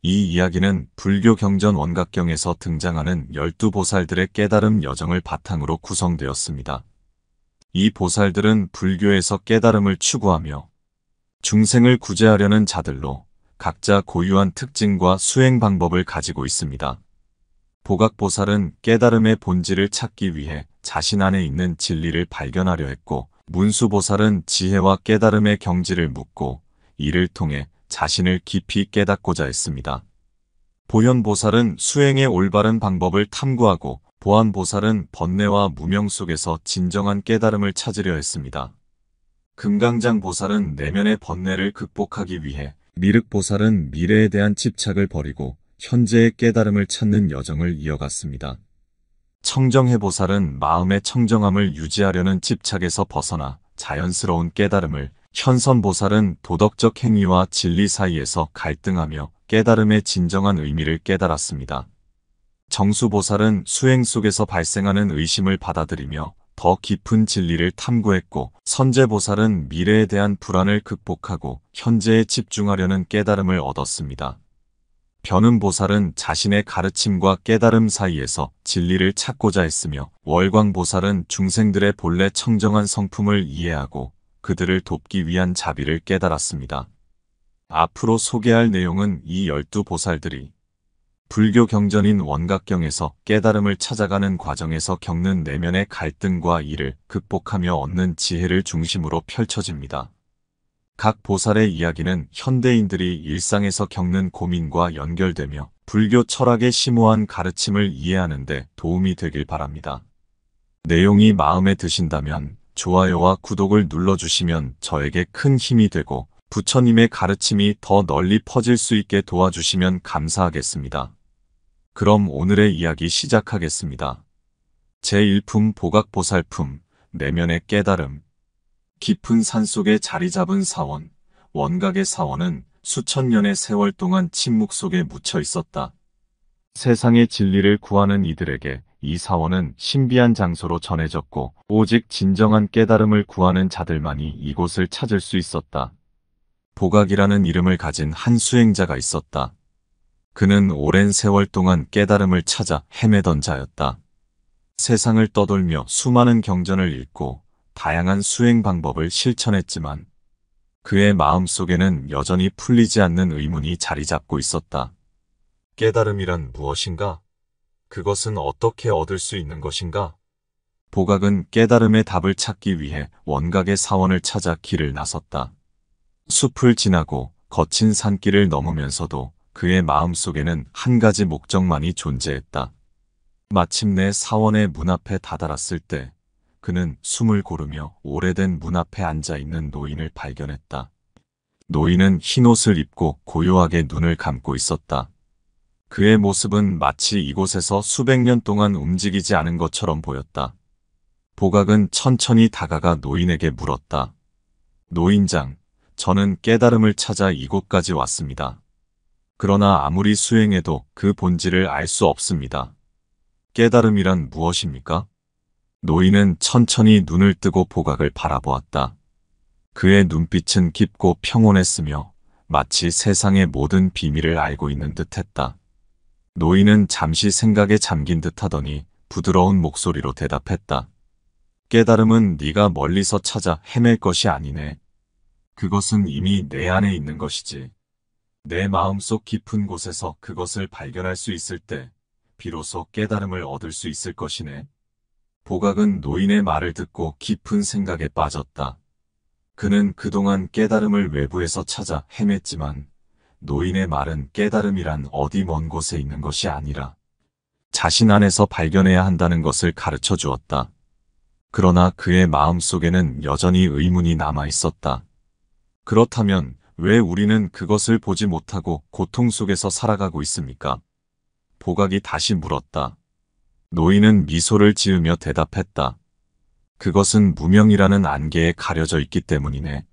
이 이야기는 불교 경전 원각경에서 등장하는 12보살들의 깨달음 여정을 바탕으로 구성되었습니다. 이 보살들은 불교에서 깨달음을 추구하며 중생을 구제하려는 자들로 각자 고유한 특징과 수행 방법을 가지고 있습니다. 보각보살은 깨달음의 본질을 찾기 위해 자신 안에 있는 진리를 발견하려 했고, 문수보살은 지혜와 깨달음의 경지를 묻고 이를 통해 자신을 깊이 깨닫고자 했습니다. 보현보살은 수행의 올바른 방법을 탐구하고, 보안보살은 번뇌와 무명 속에서 진정한 깨달음을 찾으려 했습니다. 금강장보살은 내면의 번뇌를 극복하기 위해, 미륵보살은 미래에 대한 집착을 버리고 현재의 깨달음을 찾는 여정을 이어갔습니다. 청정해보살은 마음의 청정함을 유지하려는 집착에서 벗어나 자연스러운 깨달음을, 현선보살은 도덕적 행위와 진리 사이에서 갈등하며 깨달음의 진정한 의미를 깨달았습니다. 정수보살은 수행 속에서 발생하는 의심을 받아들이며 더 깊은 진리를 탐구했고, 선제보살은 미래에 대한 불안을 극복하고 현재에 집중하려는 깨달음을 얻었습니다. 변음보살은 자신의 가르침과 깨달음 사이에서 진리를 찾고자 했으며, 월광보살은 중생들의 본래 청정한 성품을 이해하고 그들을 돕기 위한 자비를 깨달았습니다. 앞으로 소개할 내용은 이 12보살들이 불교 경전인 원각경에서 깨달음을 찾아가는 과정에서 겪는 내면의 갈등과 이를 극복하며 얻는 지혜를 중심으로 펼쳐집니다. 각 보살의 이야기는 현대인들이 일상에서 겪는 고민과 연결되며 불교 철학의 심오한 가르침을 이해하는 데 도움이 되길 바랍니다. 내용이 마음에 드신다면 좋아요와 구독을 눌러주시면 저에게 큰 힘이 되고, 부처님의 가르침이 더 널리 퍼질 수 있게 도와주시면 감사하겠습니다. 그럼 오늘의 이야기 시작하겠습니다. 제1품 보각보살품, 내면의 깨달음. 깊은 산속에 자리 잡은 사원, 원각의 사원은 수천 년의 세월 동안 침묵 속에 묻혀 있었다. 세상의 진리를 구하는 이들에게 이 사원은 신비한 장소로 전해졌고, 오직 진정한 깨달음을 구하는 자들만이 이곳을 찾을 수 있었다. 보각이라는 이름을 가진 한 수행자가 있었다. 그는 오랜 세월 동안 깨달음을 찾아 헤매던 자였다. 세상을 떠돌며 수많은 경전을 읽고 다양한 수행 방법을 실천했지만 그의 마음속에는 여전히 풀리지 않는 의문이 자리 잡고 있었다. 깨달음이란 무엇인가? 그것은 어떻게 얻을 수 있는 것인가? 보각은 깨달음의 답을 찾기 위해 원각의 사원을 찾아 길을 나섰다. 숲을 지나고 거친 산길을 넘으면서도 그의 마음속에는 한 가지 목적만이 존재했다. 마침내 사원의 문 앞에 다다랐을 때 그는 숨을 고르며 오래된 문 앞에 앉아있는 노인을 발견했다. 노인은 흰옷을 입고 고요하게 눈을 감고 있었다. 그의 모습은 마치 이곳에서 수백 년 동안 움직이지 않은 것처럼 보였다. 보각은 천천히 다가가 노인에게 물었다. 노인장, 저는 깨달음을 찾아 이곳까지 왔습니다. 그러나 아무리 수행해도 그 본질을 알 수 없습니다. 깨달음이란 무엇입니까? 노인은 천천히 눈을 뜨고 보각을 바라보았다. 그의 눈빛은 깊고 평온했으며 마치 세상의 모든 비밀을 알고 있는 듯했다. 노인은 잠시 생각에 잠긴 듯하더니 부드러운 목소리로 대답했다. 깨달음은 네가 멀리서 찾아 헤맬 것이 아니네. 그것은 이미 내 안에 있는 것이지. 내 마음속 깊은 곳에서 그것을 발견할 수 있을 때 비로소 깨달음을 얻을 수 있을 것이네. 보각은 노인의 말을 듣고 깊은 생각에 빠졌다. 그는 그동안 깨달음을 외부에서 찾아 헤맸지만 노인의 말은 깨달음이란 어디 먼 곳에 있는 것이 아니라 자신 안에서 발견해야 한다는 것을 가르쳐 주었다. 그러나 그의 마음속에는 여전히 의문이 남아 있었다. 그렇다면 왜 우리는 그것을 보지 못하고 고통 속에서 살아가고 있습니까? 보각이 다시 물었다. 노인은 미소를 지으며 대답했다. 그것은 무명이라는 안개에 가려져 있기 때문이네.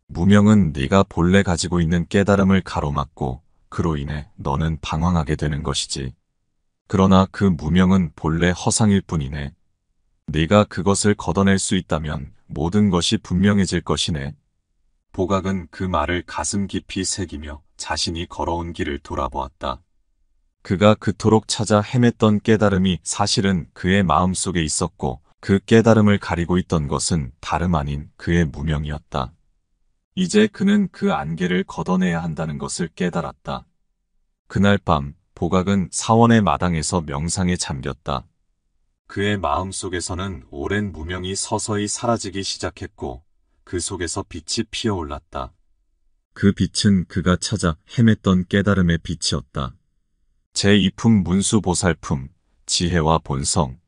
무명은 네가 본래 가지고 있는 깨달음을 가로막고 그로 인해 너는 방황하게 되는 것이지. 그러나 그 무명은 본래 허상일 뿐이네. 네가 그것을 걷어낼 수 있다면 모든 것이 분명해질 것이네. 보각은 그 말을 가슴 깊이 새기며 자신이 걸어온 길을 돌아보았다. 그가 그토록 찾아 헤맸던 깨달음이 사실은 그의 마음속에 있었고 그 깨달음을 가리고 있던 것은 다름 아닌 그의 무명이었다. 이제 그는 그 안개를 걷어내야 한다는 것을 깨달았다. 그날 밤 보각은 사원의 마당에서 명상에 잠겼다. 그의 마음속에서는 오랜 무명이 서서히 사라지기 시작했고 그 속에서 빛이 피어올랐다. 그 빛은 그가 찾아 헤맸던 깨달음의 빛이었다. 제2품 문수보살품, 지혜와 본성.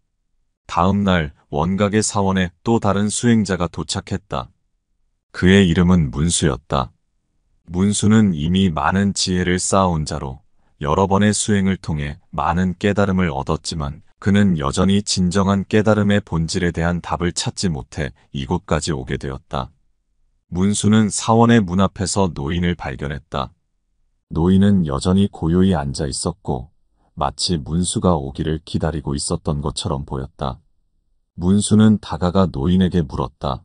다음 날 원각의 사원에 또 다른 수행자가 도착했다. 그의 이름은 문수였다. 문수는 이미 많은 지혜를 쌓아온 자로 여러 번의 수행을 통해 많은 깨달음을 얻었지만 그는 여전히 진정한 깨달음의 본질에 대한 답을 찾지 못해 이곳까지 오게 되었다. 문수는 사원의 문 앞에서 노인을 발견했다. 노인은 여전히 고요히 앉아 있었고 마치 문수가 오기를 기다리고 있었던 것처럼 보였다. 문수는 다가가 노인에게 물었다.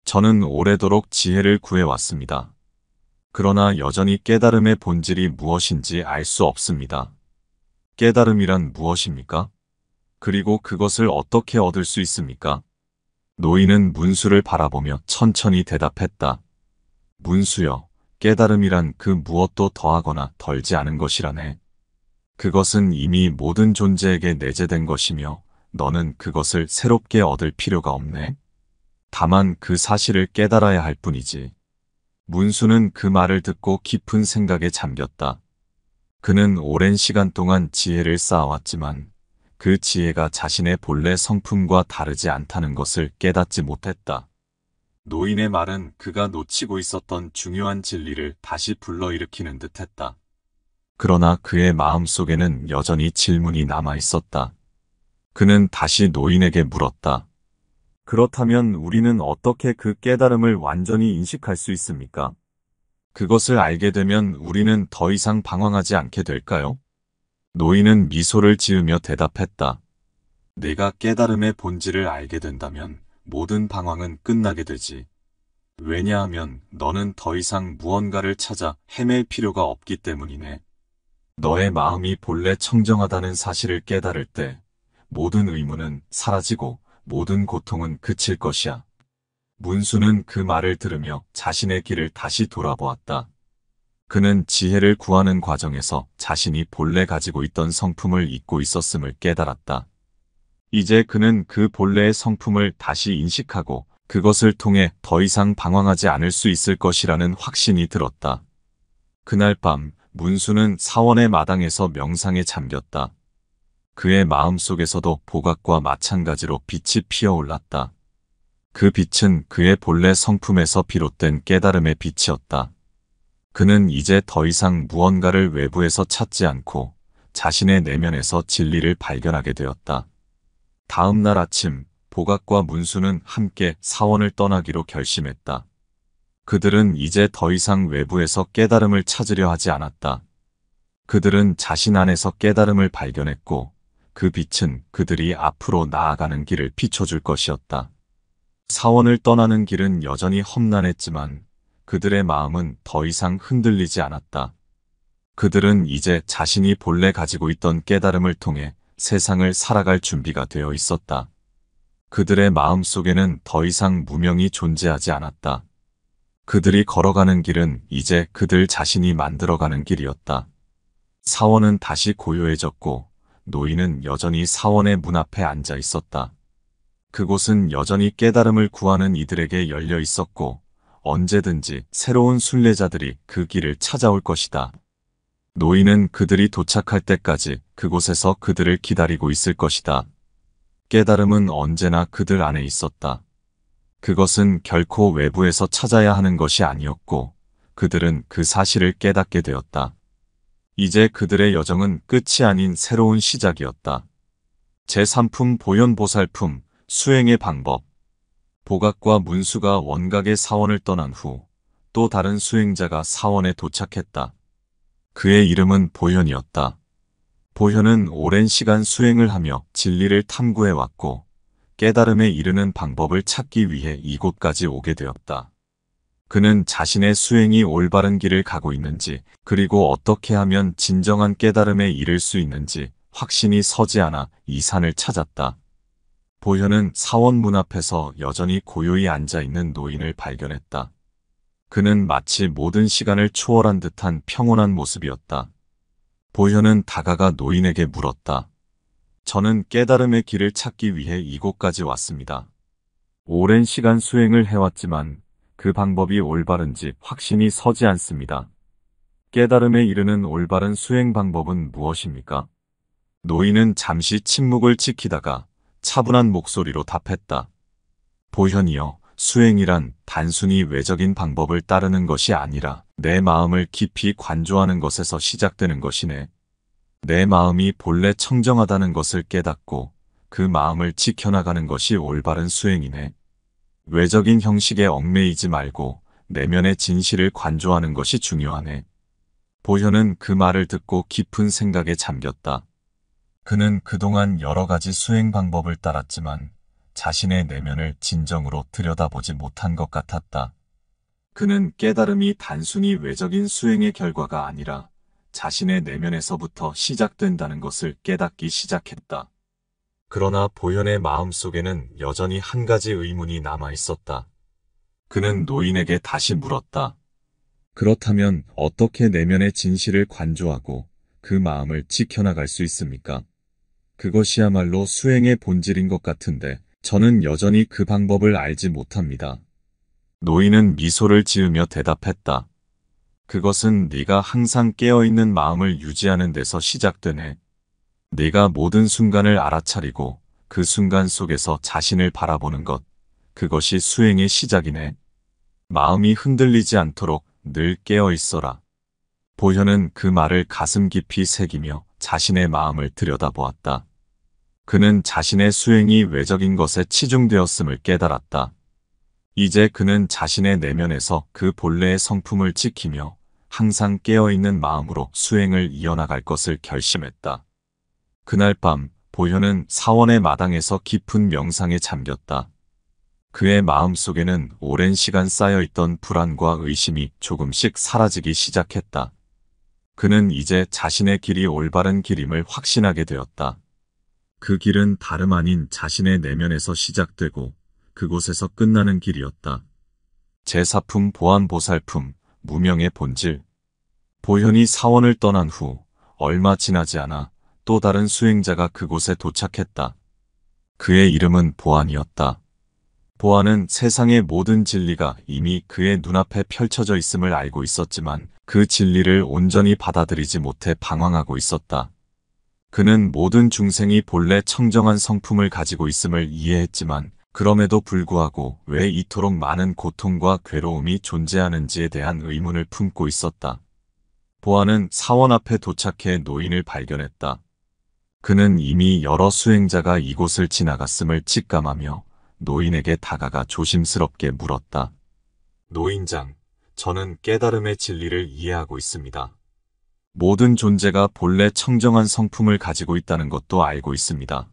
저는 오래도록 지혜를 구해왔습니다. 그러나 여전히 깨달음의 본질이 무엇인지 알 수 없습니다. 깨달음이란 무엇입니까? 그리고 그것을 어떻게 얻을 수 있습니까? 노인은 문수를 바라보며 천천히 대답했다. 문수여, 깨달음이란 그 무엇도 더하거나 덜지 않은 것이라네. 그것은 이미 모든 존재에게 내재된 것이며 너는 그것을 새롭게 얻을 필요가 없네. 다만 그 사실을 깨달아야 할 뿐이지. 문수는 그 말을 듣고 깊은 생각에 잠겼다. 그는 오랜 시간 동안 지혜를 쌓아왔지만 그 지혜가 자신의 본래 성품과 다르지 않다는 것을 깨닫지 못했다. 노인의 말은 그가 놓치고 있었던 중요한 진리를 다시 불러일으키는 듯했다. 그러나 그의 마음속에는 여전히 질문이 남아있었다. 그는 다시 노인에게 물었다. 그렇다면 우리는 어떻게 그 깨달음을 완전히 인식할 수 있습니까? 그것을 알게 되면 우리는 더 이상 방황하지 않게 될까요? 노인은 미소를 지으며 대답했다. 내가 깨달음의 본질을 알게 된다면 모든 방황은 끝나게 되지. 왜냐하면 너는 더 이상 무언가를 찾아 헤맬 필요가 없기 때문이네. 너의 마음이 본래 청정하다는 사실을 깨달을 때 모든 의문은 사라지고 모든 고통은 그칠 것이야. 문수는 그 말을 들으며 자신의 길을 다시 돌아보았다. 그는 지혜를 구하는 과정에서 자신이 본래 가지고 있던 성품을 잊고 있었음을 깨달았다. 이제 그는 그 본래의 성품을 다시 인식하고 그것을 통해 더 이상 방황하지 않을 수 있을 것이라는 확신이 들었다. 그날 밤 문수는 사원의 마당에서 명상에 잠겼다. 그의 마음속에서도 보각과 마찬가지로 빛이 피어올랐다. 그 빛은 그의 본래 성품에서 비롯된 깨달음의 빛이었다. 그는 이제 더 이상 무언가를 외부에서 찾지 않고 자신의 내면에서 진리를 발견하게 되었다. 다음 날 아침, 보각과 문수는 함께 사원을 떠나기로 결심했다. 그들은 이제 더 이상 외부에서 깨달음을 찾으려 하지 않았다. 그들은 자신 안에서 깨달음을 발견했고 그 빛은 그들이 앞으로 나아가는 길을 비춰줄 것이었다. 사원을 떠나는 길은 여전히 험난했지만 그들의 마음은 더 이상 흔들리지 않았다. 그들은 이제 자신이 본래 가지고 있던 깨달음을 통해 세상을 살아갈 준비가 되어 있었다. 그들의 마음 속에는 더 이상 무명이 존재하지 않았다. 그들이 걸어가는 길은 이제 그들 자신이 만들어가는 길이었다. 사원은 다시 고요해졌고 노인은 여전히 사원의 문 앞에 앉아 있었다. 그곳은 여전히 깨달음을 구하는 이들에게 열려 있었고 언제든지 새로운 순례자들이 그 길을 찾아올 것이다. 노인은 그들이 도착할 때까지 그곳에서 그들을 기다리고 있을 것이다. 깨달음은 언제나 그들 안에 있었다. 그것은 결코 외부에서 찾아야 하는 것이 아니었고 그들은 그 사실을 깨닫게 되었다. 이제 그들의 여정은 끝이 아닌 새로운 시작이었다. 제3품 보현보살품, 수행의 방법. 보각과 문수가 원각의 사원을 떠난 후 또 다른 수행자가 사원에 도착했다. 그의 이름은 보현이었다. 보현은 오랜 시간 수행을 하며 진리를 탐구해왔고 깨달음에 이르는 방법을 찾기 위해 이곳까지 오게 되었다. 그는 자신의 수행이 올바른 길을 가고 있는지, 그리고 어떻게 하면 진정한 깨달음에 이를 수 있는지 확신이 서지 않아 이 산을 찾았다. 보현은 사원 문 앞에서 여전히 고요히 앉아있는 노인을 발견했다. 그는 마치 모든 시간을 초월한 듯한 평온한 모습이었다. 보현은 다가가 노인에게 물었다. 저는 깨달음의 길을 찾기 위해 이곳까지 왔습니다. 오랜 시간 수행을 해왔지만 그 방법이 올바른지 확신이 서지 않습니다. 깨달음에 이르는 올바른 수행 방법은 무엇입니까? 노인은 잠시 침묵을 지키다가 차분한 목소리로 답했다. 보현이여, 수행이란 단순히 외적인 방법을 따르는 것이 아니라 내 마음을 깊이 관조하는 것에서 시작되는 것이네. 내 마음이 본래 청정하다는 것을 깨닫고 그 마음을 지켜나가는 것이 올바른 수행이네. 외적인 형식에 얽매이지 말고 내면의 진실을 관조하는 것이 중요하네. 보현은 그 말을 듣고 깊은 생각에 잠겼다. 그는 그동안 여러 가지 수행 방법을 따랐지만 자신의 내면을 진정으로 들여다보지 못한 것 같았다. 그는 깨달음이 단순히 외적인 수행의 결과가 아니라 자신의 내면에서부터 시작된다는 것을 깨닫기 시작했다. 그러나 보현의 마음속에는 여전히 한 가지 의문이 남아 있었다. 그는 노인에게 다시 물었다. 그렇다면 어떻게 내면의 진실을 관조하고 그 마음을 지켜나갈 수 있습니까? 그것이야말로 수행의 본질인 것 같은데 저는 여전히 그 방법을 알지 못합니다. 노인은 미소를 지으며 대답했다. 그것은 네가 항상 깨어있는 마음을 유지하는 데서 시작되네. 네가 모든 순간을 알아차리고 그 순간 속에서 자신을 바라보는 것, 그것이 수행의 시작이네. 마음이 흔들리지 않도록 늘 깨어있어라. 보현은 그 말을 가슴 깊이 새기며 자신의 마음을 들여다보았다. 그는 자신의 수행이 외적인 것에 치중되었음을 깨달았다. 이제 그는 자신의 내면에서 그 본래의 성품을 지키며 항상 깨어있는 마음으로 수행을 이어나갈 것을 결심했다. 그날 밤 보현은 사원의 마당에서 깊은 명상에 잠겼다. 그의 마음속에는 오랜 시간 쌓여있던 불안과 의심이 조금씩 사라지기 시작했다. 그는 이제 자신의 길이 올바른 길임을 확신하게 되었다. 그 길은 다름 아닌 자신의 내면에서 시작되고 그곳에서 끝나는 길이었다. 제사품 보안보살품, 무명의 본질. 보현이 사원을 떠난 후 얼마 지나지 않아 또 다른 수행자가 그곳에 도착했다. 그의 이름은 보안이었다. 보안은 세상의 모든 진리가 이미 그의 눈앞에 펼쳐져 있음을 알고 있었지만 그 진리를 온전히 받아들이지 못해 방황하고 있었다. 그는 모든 중생이 본래 청정한 성품을 가지고 있음을 이해했지만 그럼에도 불구하고 왜 이토록 많은 고통과 괴로움이 존재하는지에 대한 의문을 품고 있었다. 보안은 사원 앞에 도착해 노인을 발견했다. 그는 이미 여러 수행자가 이곳을 지나갔음을 직감하며 노인에게 다가가 조심스럽게 물었다. 노인장, 저는 깨달음의 진리를 이해하고 있습니다. 모든 존재가 본래 청정한 성품을 가지고 있다는 것도 알고 있습니다.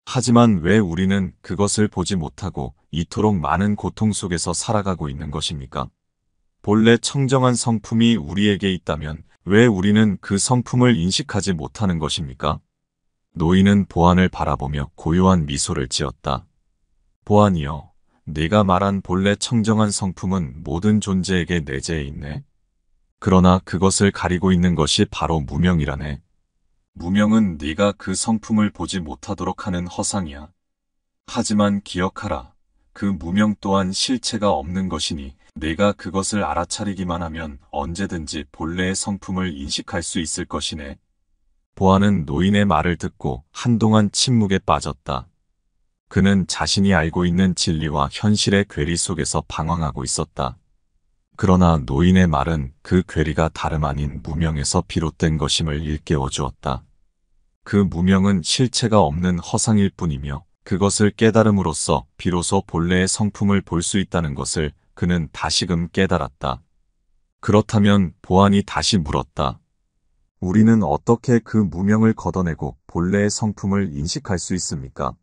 하지만 왜 우리는 그것을 보지 못하고 이토록 많은 고통 속에서 살아가고 있는 것입니까? 본래 청정한 성품이 우리에게 있다면 왜 우리는 그 성품을 인식하지 못하는 것입니까? 노인은 보안을 바라보며 고요한 미소를 지었다. 보안이여, 네가 말한 본래 청정한 성품은 모든 존재에게 내재해 있네. 그러나 그것을 가리고 있는 것이 바로 무명이라네. 무명은 네가 그 성품을 보지 못하도록 하는 허상이야. 하지만 기억하라. 그 무명 또한 실체가 없는 것이니 네가 그것을 알아차리기만 하면 언제든지 본래의 성품을 인식할 수 있을 것이네. 보안은 노인의 말을 듣고 한동안 침묵에 빠졌다. 그는 자신이 알고 있는 진리와 현실의 괴리 속에서 방황하고 있었다. 그러나 노인의 말은 그 괴리가 다름 아닌 무명에서 비롯된 것임을 일깨워 주었다. 그 무명은 실체가 없는 허상일 뿐이며 그것을 깨달음으로써 비로소 본래의 성품을 볼 수 있다는 것을 그는 다시금 깨달았다. 그렇다면 보안이 다시 물었다. 우리는 어떻게 그 무명을 걷어내고 본래의 성품을 인식할 수 있습니까?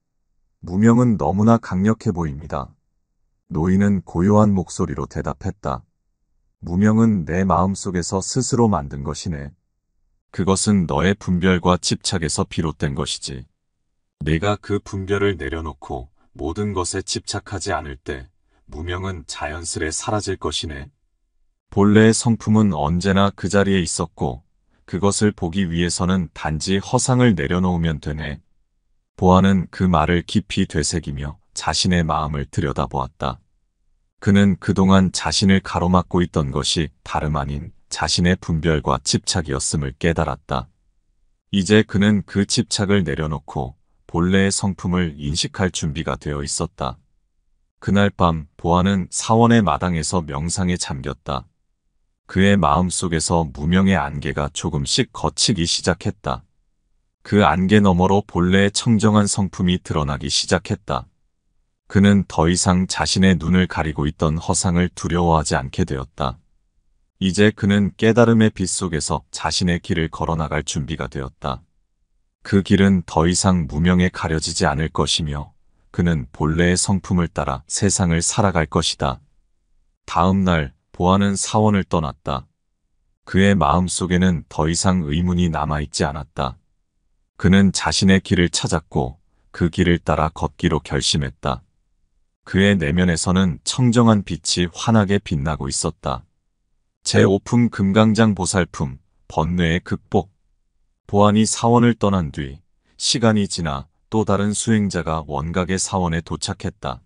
무명은 너무나 강력해 보입니다. 노인은 고요한 목소리로 대답했다. 무명은 내 마음속에서 스스로 만든 것이네. 그것은 너의 분별과 집착에서 비롯된 것이지. 내가 그 분별을 내려놓고 모든 것에 집착하지 않을 때 무명은 자연스레 사라질 것이네. 본래의 성품은 언제나 그 자리에 있었고 그것을 보기 위해서는 단지 허상을 내려놓으면 되네. 보아는 그 말을 깊이 되새기며 자신의 마음을 들여다보았다. 그는 그동안 자신을 가로막고 있던 것이 다름 아닌 자신의 분별과 집착이었음을 깨달았다. 이제 그는 그 집착을 내려놓고 본래의 성품을 인식할 준비가 되어 있었다. 그날 밤 보아는 사원의 마당에서 명상에 잠겼다. 그의 마음속에서 무명의 안개가 조금씩 걷히기 시작했다. 그 안개 너머로 본래의 청정한 성품이 드러나기 시작했다. 그는 더 이상 자신의 눈을 가리고 있던 허상을 두려워하지 않게 되었다. 이제 그는 깨달음의 빛 속에서 자신의 길을 걸어나갈 준비가 되었다. 그 길은 더 이상 무명에 가려지지 않을 것이며 그는 본래의 성품을 따라 세상을 살아갈 것이다. 다음 날 보아는 사원을 떠났다. 그의 마음속에는 더 이상 의문이 남아있지 않았다. 그는 자신의 길을 찾았고 그 길을 따라 걷기로 결심했다. 그의 내면에서는 청정한 빛이 환하게 빛나고 있었다. 제5품 금강장 보살품, 번뇌의 극복. 보안이 사원을 떠난 뒤 시간이 지나 또 다른 수행자가 원각의 사원에 도착했다.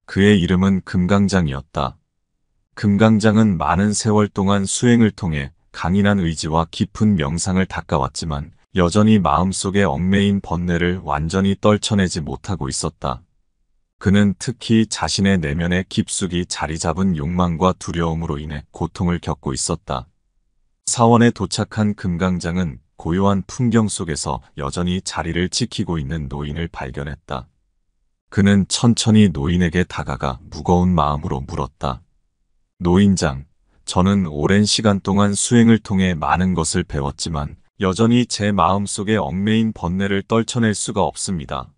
그의 이름은 금강장이었다. 금강장은 많은 세월 동안 수행을 통해 강인한 의지와 깊은 명상을 닦아왔지만 여전히 마음속에 얽매인 번뇌를 완전히 떨쳐내지 못하고 있었다. 그는 특히 자신의 내면에 깊숙이 자리 잡은 욕망과 두려움으로 인해 고통을 겪고 있었다. 사원에 도착한 금강장은 고요한 풍경 속에서 여전히 자리를 지키고 있는 노인을 발견했다. 그는 천천히 노인에게 다가가 무거운 마음으로 물었다. 노인장, 저는 오랜 시간 동안 수행을 통해 많은 것을 배웠지만 여전히 제 마음속에 얽매인 번뇌를 떨쳐낼 수가 없습니다.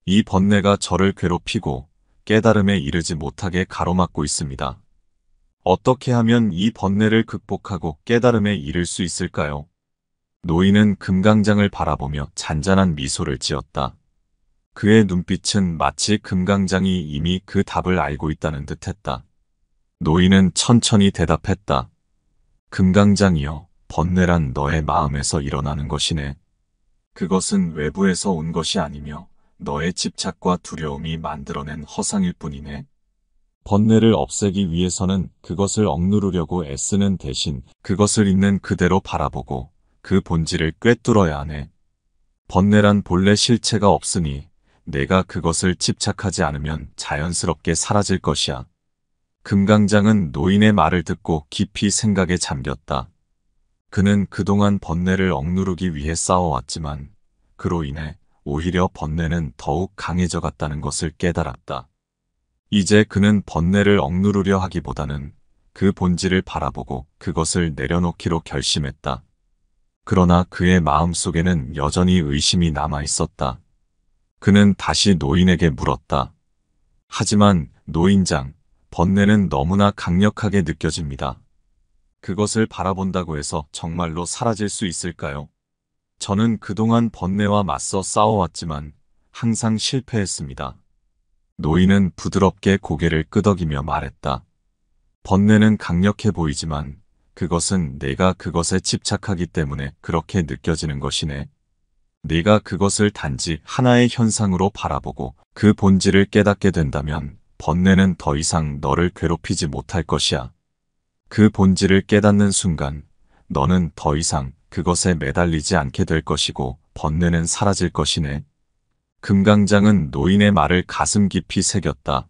이 번뇌가 저를 괴롭히고 깨달음에 이르지 못하게 가로막고 있습니다. 어떻게 하면 이 번뇌를 극복하고 깨달음에 이를 수 있을까요? 노인은 금강장을 바라보며 잔잔한 미소를 지었다. 그의 눈빛은 마치 금강장이 이미 그 답을 알고 있다는 듯했다. 노인은 천천히 대답했다. 금강장이여, 번뇌란 너의 마음에서 일어나는 것이네. 그것은 외부에서 온 것이 아니며 너의 집착과 두려움이 만들어낸 허상일 뿐이네. 번뇌를 없애기 위해서는 그것을 억누르려고 애쓰는 대신 그것을 있는 그대로 바라보고 그 본질을 꿰뚫어야 하네. 번뇌란 본래 실체가 없으니 내가 그것을 집착하지 않으면 자연스럽게 사라질 것이야. 금강장은 노인의 말을 듣고 깊이 생각에 잠겼다. 그는 그동안 번뇌를 억누르기 위해 싸워왔지만 그로 인해 오히려 번뇌는 더욱 강해져 갔다는 것을 깨달았다. 이제 그는 번뇌를 억누르려 하기보다는 그 본질을 바라보고 그것을 내려놓기로 결심했다. 그러나 그의 마음속에는 여전히 의심이 남아 있었다. 그는 다시 노인에게 물었다. 하지만 노인장, 번뇌는 너무나 강력하게 느껴집니다. 그것을 바라본다고 해서 정말로 사라질 수 있을까요? 저는 그동안 번뇌와 맞서 싸워왔지만 항상 실패했습니다. 노인은 부드럽게 고개를 끄덕이며 말했다. 번뇌는 강력해 보이지만 그것은 내가 그것에 집착하기 때문에 그렇게 느껴지는 것이네. 네가 그것을 단지 하나의 현상으로 바라보고 그 본질을 깨닫게 된다면 번뇌는 더 이상 너를 괴롭히지 못할 것이야. 그 본질을 깨닫는 순간 너는 더 이상 그것에 매달리지 않게 될 것이고 번뇌는 사라질 것이네. 금강장은 노인의 말을 가슴 깊이 새겼다.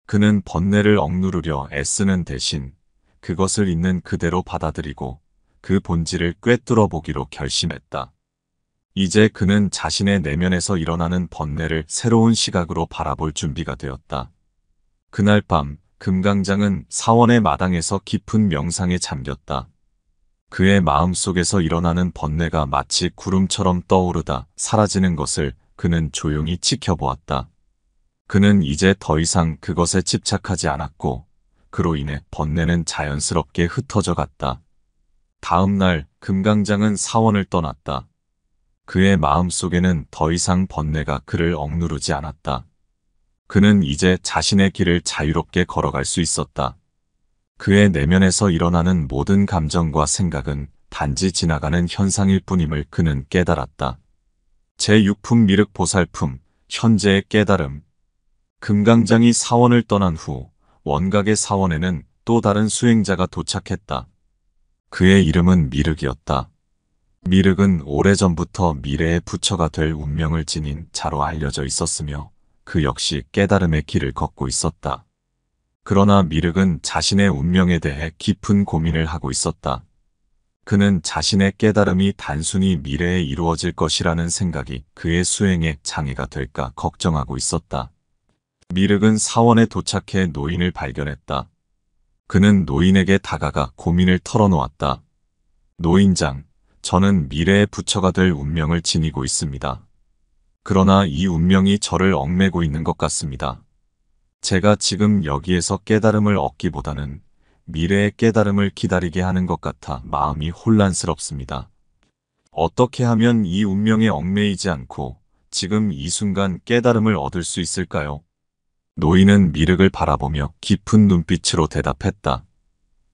그는 번뇌를 억누르려 애쓰는 대신 그것을 있는 그대로 받아들이고 그 본질을 꿰뚫어 보기로 결심했다. 이제 그는 자신의 내면에서 일어나는 번뇌를 새로운 시각으로 바라볼 준비가 되었다. 그날 밤 금강장은 사원의 마당에서 깊은 명상에 잠겼다. 그의 마음속에서 일어나는 번뇌가 마치 구름처럼 떠오르다 사라지는 것을 그는 조용히 지켜보았다. 그는 이제 더 이상 그것에 집착하지 않았고, 그로 인해 번뇌는 자연스럽게 흩어져 갔다. 다음 날 금강장은 사원을 떠났다. 그의 마음속에는 더 이상 번뇌가 그를 억누르지 않았다. 그는 이제 자신의 길을 자유롭게 걸어갈 수 있었다. 그의 내면에서 일어나는 모든 감정과 생각은 단지 지나가는 현상일 뿐임을 그는 깨달았다. 제6품 미륵 보살품, 현재의 깨달음. 금강장이 사원을 떠난 후 원각의 사원에는 또 다른 수행자가 도착했다. 그의 이름은 미륵이었다. 미륵은 오래전부터 미래의 부처가 될 운명을 지닌 자로 알려져 있었으며 그 역시 깨달음의 길을 걷고 있었다. 그러나 미륵은 자신의 운명에 대해 깊은 고민을 하고 있었다. 그는 자신의 깨달음이 단순히 미래에 이루어질 것이라는 생각이 그의 수행에 장애가 될까 걱정하고 있었다. 미륵은 사원에 도착해 노인을 발견했다. 그는 노인에게 다가가 고민을 털어놓았다. 노인장, 저는 미래의 부처가 될 운명을 지니고 있습니다. 그러나 이 운명이 저를 얽매고 있는 것 같습니다. 제가 지금 여기에서 깨달음을 얻기보다는 미래의 깨달음을 기다리게 하는 것 같아 마음이 혼란스럽습니다. 어떻게 하면 이 운명에 얽매이지 않고 지금 이 순간 깨달음을 얻을 수 있을까요? 노인은 미륵을 바라보며 깊은 눈빛으로 대답했다.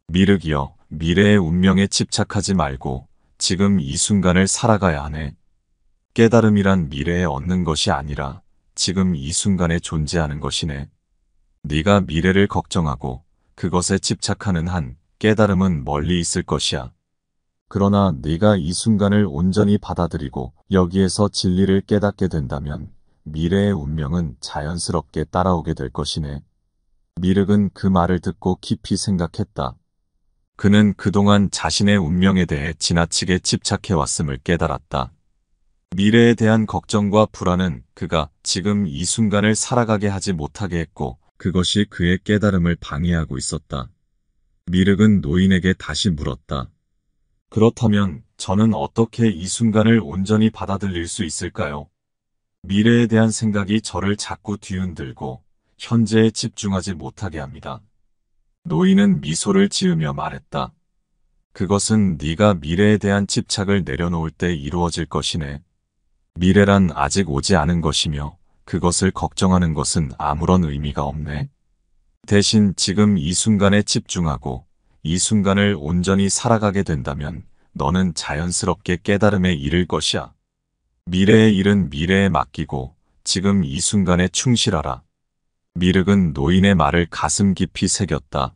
미륵이여, 미래의 운명에 집착하지 말고 지금 이 순간을 살아가야 하네. 깨달음이란 미래에 얻는 것이 아니라 지금 이 순간에 존재하는 것이네. 네가 미래를 걱정하고 그것에 집착하는 한 깨달음은 멀리 있을 것이야. 그러나 네가 이 순간을 온전히 받아들이고 여기에서 진리를 깨닫게 된다면 미래의 운명은 자연스럽게 따라오게 될 것이네. 미륵은 그 말을 듣고 깊이 생각했다. 그는 그동안 자신의 운명에 대해 지나치게 집착해왔음을 깨달았다. 미래에 대한 걱정과 불안은 그가 지금 이 순간을 살아가게 하지 못하게 했고 그것이 그의 깨달음을 방해하고 있었다. 미륵은 노인에게 다시 물었다. 그렇다면 저는 어떻게 이 순간을 온전히 받아들일 수 있을까요? 미래에 대한 생각이 저를 자꾸 뒤흔들고 현재에 집중하지 못하게 합니다. 노인은 미소를 지으며 말했다. 그것은 네가 미래에 대한 집착을 내려놓을 때 이루어질 것이네. 미래란 아직 오지 않은 것이며 그것을 걱정하는 것은 아무런 의미가 없네. 대신 지금 이 순간에 집중하고 이 순간을 온전히 살아가게 된다면 너는 자연스럽게 깨달음에 이를 것이야. 미래의 일은 미래에 맡기고 지금 이 순간에 충실하라. 미륵은 노인의 말을 가슴 깊이 새겼다.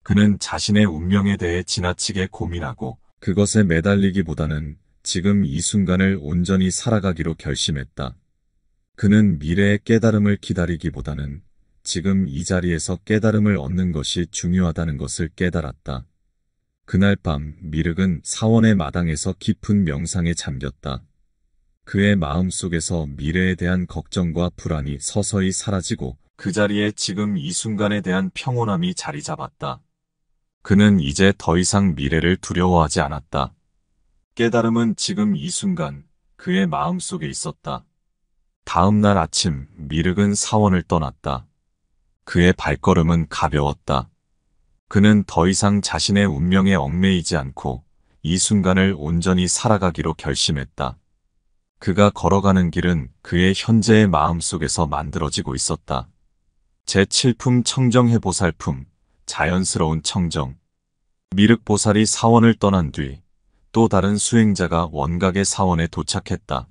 그는 자신의 운명에 대해 지나치게 고민하고 그것에 매달리기보다는 지금 이 순간을 온전히 살아가기로 결심했다. 그는 미래의 깨달음을 기다리기보다는 지금 이 자리에서 깨달음을 얻는 것이 중요하다는 것을 깨달았다. 그날 밤 미륵은 사원의 마당에서 깊은 명상에 잠겼다. 그의 마음속에서 미래에 대한 걱정과 불안이 서서히 사라지고 그 자리에 지금 이 순간에 대한 평온함이 자리 잡았다. 그는 이제 더 이상 미래를 두려워하지 않았다. 깨달음은 지금 이 순간 그의 마음속에 있었다. 다음 날 아침 미륵은 사원을 떠났다. 그의 발걸음은 가벼웠다. 그는 더 이상 자신의 운명에 얽매이지 않고 이 순간을 온전히 살아가기로 결심했다. 그가 걸어가는 길은 그의 현재의 마음속에서 만들어지고 있었다. 제7품 청정해보살품, 자연스러운 청정. 미륵보살이 사원을 떠난 뒤 또 다른 수행자가 원각의 사원에 도착했다.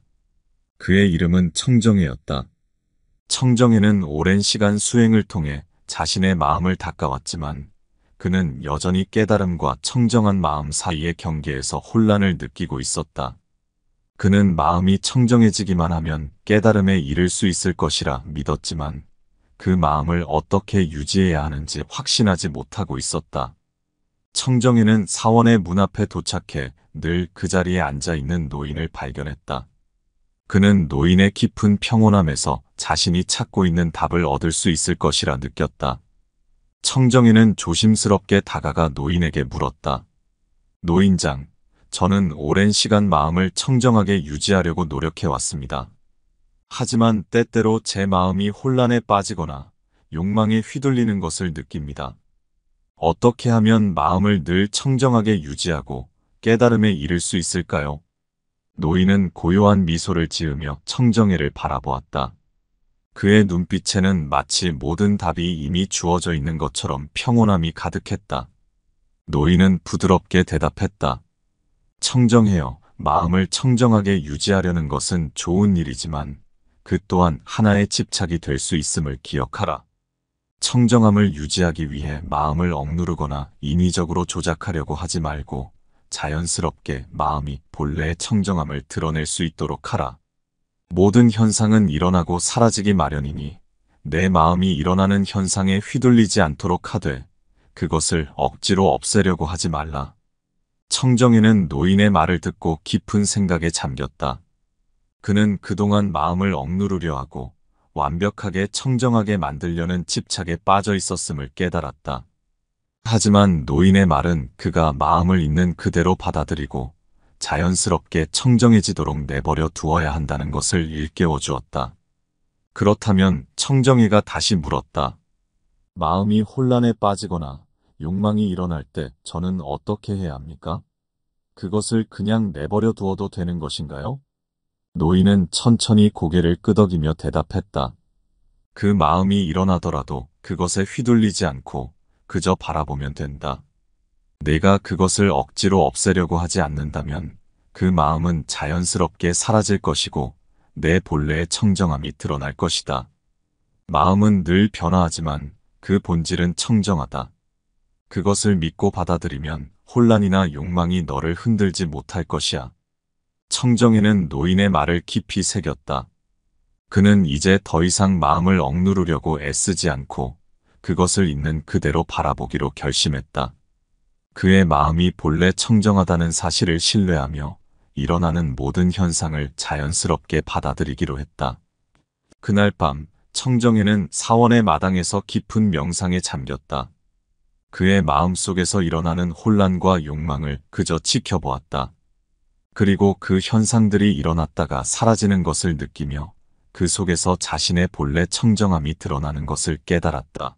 그의 이름은 청정해였다. 청정해는 오랜 시간 수행을 통해 자신의 마음을 닦아왔지만 그는 여전히 깨달음과 청정한 마음 사이의 경계에서 혼란을 느끼고 있었다. 그는 마음이 청정해지기만 하면 깨달음에 이를 수 있을 것이라 믿었지만 그 마음을 어떻게 유지해야 하는지 확신하지 못하고 있었다. 청정해는 사원의 문 앞에 도착해 늘 그 자리에 앉아있는 노인을 발견했다. 그는 노인의 깊은 평온함에서 자신이 찾고 있는 답을 얻을 수 있을 것이라 느꼈다. 청정해는 조심스럽게 다가가 노인에게 물었다. 노인장, 저는 오랜 시간 마음을 청정하게 유지하려고 노력해왔습니다. 하지만 때때로 제 마음이 혼란에 빠지거나 욕망에 휘둘리는 것을 느낍니다. 어떻게 하면 마음을 늘 청정하게 유지하고 깨달음에 이를 수 있을까요? 노인은 고요한 미소를 지으며 청정회를 바라보았다. 그의 눈빛에는 마치 모든 답이 이미 주어져 있는 것처럼 평온함이 가득했다. 노인은 부드럽게 대답했다. 청정해요. 마음을 청정하게 유지하려는 것은 좋은 일이지만 그 또한 하나의 집착이 될 수 있음을 기억하라. 청정함을 유지하기 위해 마음을 억누르거나 인위적으로 조작하려고 하지 말고 자연스럽게 마음이 본래의 청정함을 드러낼 수 있도록 하라. 모든 현상은 일어나고 사라지기 마련이니 내 마음이 일어나는 현상에 휘둘리지 않도록 하되 그것을 억지로 없애려고 하지 말라. 청정이는 노인의 말을 듣고 깊은 생각에 잠겼다. 그는 그동안 마음을 억누르려 하고 완벽하게 청정하게 만들려는 집착에 빠져 있었음을 깨달았다. 하지만 노인의 말은 그가 마음을 있는 그대로 받아들이고 자연스럽게 청정해지도록 내버려 두어야 한다는 것을 일깨워 주었다. 그렇다면 청정이가 다시 물었다. 마음이 혼란에 빠지거나 욕망이 일어날 때 저는 어떻게 해야 합니까? 그것을 그냥 내버려 두어도 되는 것인가요? 노인은 천천히 고개를 끄덕이며 대답했다. 그 마음이 일어나더라도 그것에 휘둘리지 않고 그저 바라보면 된다. 내가 그것을 억지로 없애려고 하지 않는다면 그 마음은 자연스럽게 사라질 것이고 내 본래의 청정함이 드러날 것이다. 마음은 늘 변화하지만 그 본질은 청정하다. 그것을 믿고 받아들이면 혼란이나 욕망이 너를 흔들지 못할 것이야. 청정이는 노인의 말을 깊이 새겼다. 그는 이제 더 이상 마음을 억누르려고 애쓰지 않고 그것을 있는 그대로 바라보기로 결심했다. 그의 마음이 본래 청정하다는 사실을 신뢰하며 일어나는 모든 현상을 자연스럽게 받아들이기로 했다. 그날 밤 청정이는 사원의 마당에서 깊은 명상에 잠겼다. 그의 마음속에서 일어나는 혼란과 욕망을 그저 지켜보았다. 그리고 그 현상들이 일어났다가 사라지는 것을 느끼며 그 속에서 자신의 본래 청정함이 드러나는 것을 깨달았다.